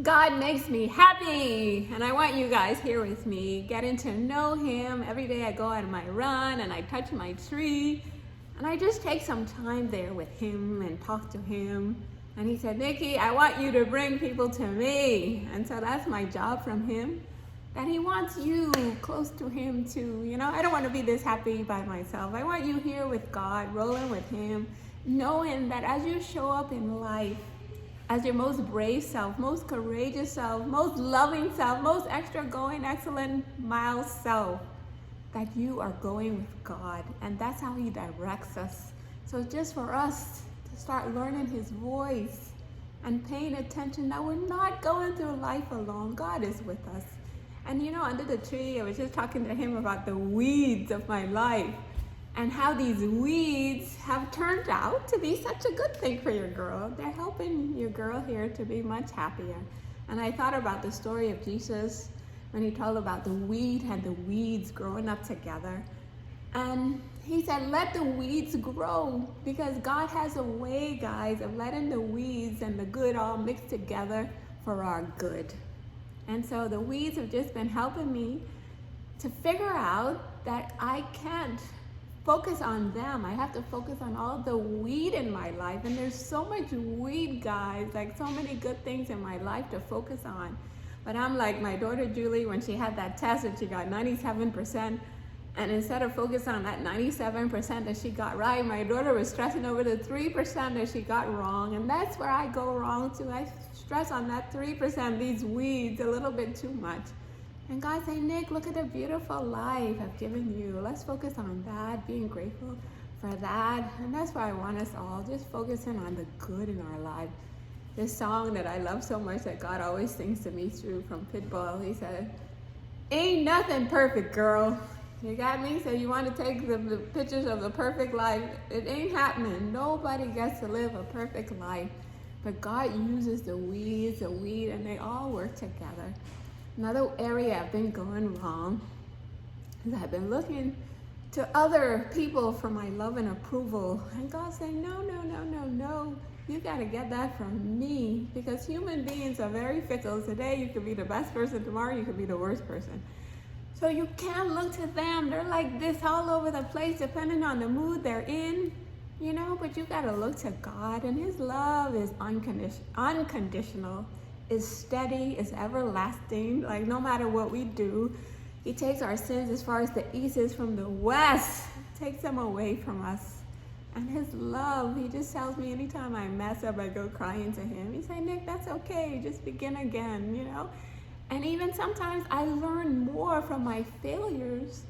God makes me happy, and I want you guys here with me, getting to know Him. Every day I go on my run and I touch my tree, and I just take some time there with Him and talk to Him. And He said, Nikki, I want you to bring people to me. And so that's my job from Him, that He wants you close to Him too. You know, I don't want to be this happy by myself. I want you here with God, rolling with Him, knowing that as you show up in life, as your most brave self, most courageous self, most loving self, most extra going, excellent, mild self, that you are going with God. And that's how He directs us. So just for us to start learning His voice and paying attention that we're not going through life alone. God is with us. And you know, under the tree, I was just talking to Him about the weeds of my life, and how these weeds have turned out to be such a good thing for your girl. They're helping your girl here to be much happier. And I thought about the story of Jesus when He told about the wheat and the weeds growing up together. And He said, let the weeds grow, because God has a way, guys, of letting the weeds and the good all mix together for our good. And so the weeds have just been helping me to figure out that I can't focus on them. I have to focus on all the weed in my life. And there's so much weed, guys, like so many good things in my life to focus on. But I'm like my daughter Julie, when she had that test and she got 97%, and instead of focusing on that 97% that she got right, my daughter was stressing over the 3% that she got wrong. And that's where I go wrong too. I stress on that 3%, these weeds, a little bit too much. And God said, Nick, look at the beautiful life I've given you. Let's focus on that, being grateful for that. And that's why I want us all just focusing on the good in our life. This song that I love so much that God always sings to me through from Pitbull, he said, ain't nothing perfect, girl. You got me? So you want to take the pictures of the perfect life. It ain't happening. Nobody gets to live a perfect life. But God uses the weeds, the weed, and they all work together. Another area I've been going wrong is I've been looking to other people for my love and approval. And God's saying, no. You got to get that from me, because human beings are very fickle. Today you could be the best person, tomorrow you could be the worst person. So you can't look to them. They're like this all over the place depending on the mood they're in, you know, but you got to look to God, and His love is unconditional. Is steady, is everlasting. Like no matter what we do, He takes our sins as far as the east is from the west, takes them away from us. And His love, He just tells me anytime I mess up, I go crying to Him. He said, Nick, that's okay, just begin again, you know. And even sometimes I learn more from my failures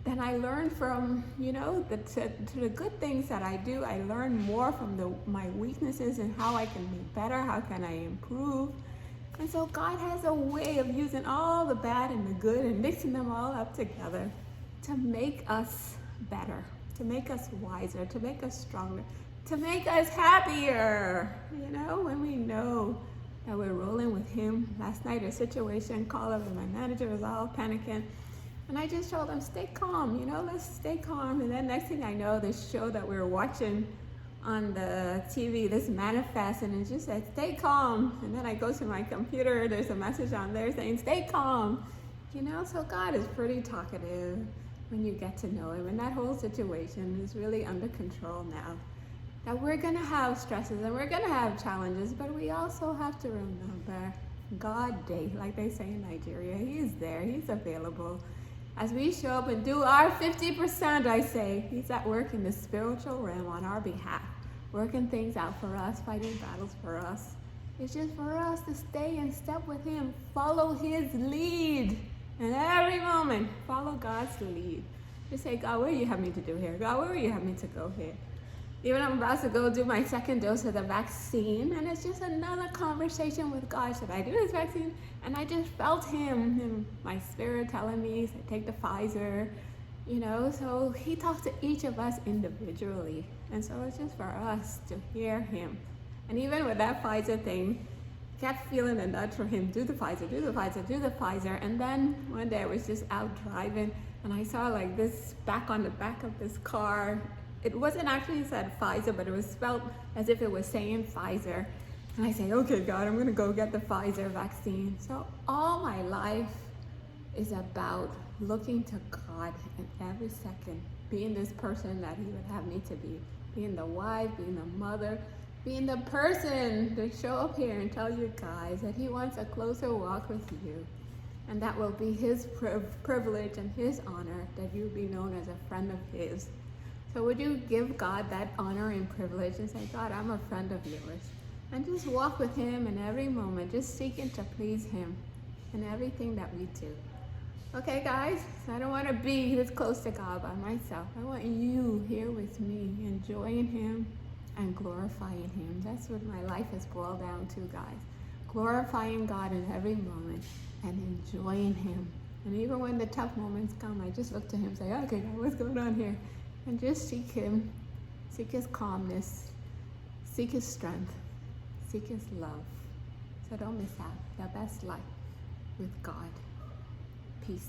than I learn from, you know, to the good things that I do. I learn more from my weaknesses and how I can be better, how can I improve. And so God has a way of using all the bad and the good and mixing them all up together to make us better, to make us wiser, to make us stronger, to make us happier. You know, when we know that we're rolling with Him. Last night, a situation called up and my manager was all panicking. And I just told him, stay calm, you know, let's stay calm. And then next thing I know, this show that we were watching on the TV, this manifest, and it just said, stay calm. And then I go to my computer, there's a message on there saying, stay calm. You know, so God is pretty talkative when you get to know Him. And that whole situation is really under control now. That we're gonna have stresses and we're gonna have challenges, but we also have to remember God Day, like they say in Nigeria. He's there, He's available. As we show up and do our 50%, I say, He's at work in the spiritual realm on our behalf, working things out for us, fighting battles for us. It's just for us to stay in step with Him, follow His lead. And every moment, follow God's lead. Just say, God, what do you have me to do here? God, where do you have me to go here? Even I'm about to go do my second dose of the vaccine, and it's just another conversation with God. Should I do this vaccine? And I just felt Him in my spirit telling me, say, take the Pfizer, you know. So He talks to each of us individually. And so it's just for us to hear Him. And even with that Pfizer thing, kept feeling a nudge from Him, do the Pfizer, do the Pfizer, do the Pfizer. And then one day I was just out driving, and I saw like this on the back of this car. It wasn't actually said Pfizer, but it was spelled as if it was saying Pfizer. And I say, okay, God, I'm going to go get the Pfizer vaccine. So all my life is about looking to God in every second, being this person that He would have me to be, being the wife, being the mother, being the person to show up here and tell you guys that He wants a closer walk with you. And that will be His privilege and His honor that you be known as a friend of His. So would you give God that honor and privilege and say, God, I'm a friend of yours. And just walk with Him in every moment, just seeking to please Him in everything that we do. Okay, guys? So I don't want to be this close to God by myself. I want you here with me, enjoying Him and glorifying Him. That's what my life has boiled down to, guys. Glorifying God in every moment and enjoying Him. And even when the tough moments come, I just look to Him and say, okay, God, what's going on here? And just seek Him, seek His calmness, seek His strength, seek His love. So don't miss out. The best life with God. Peace.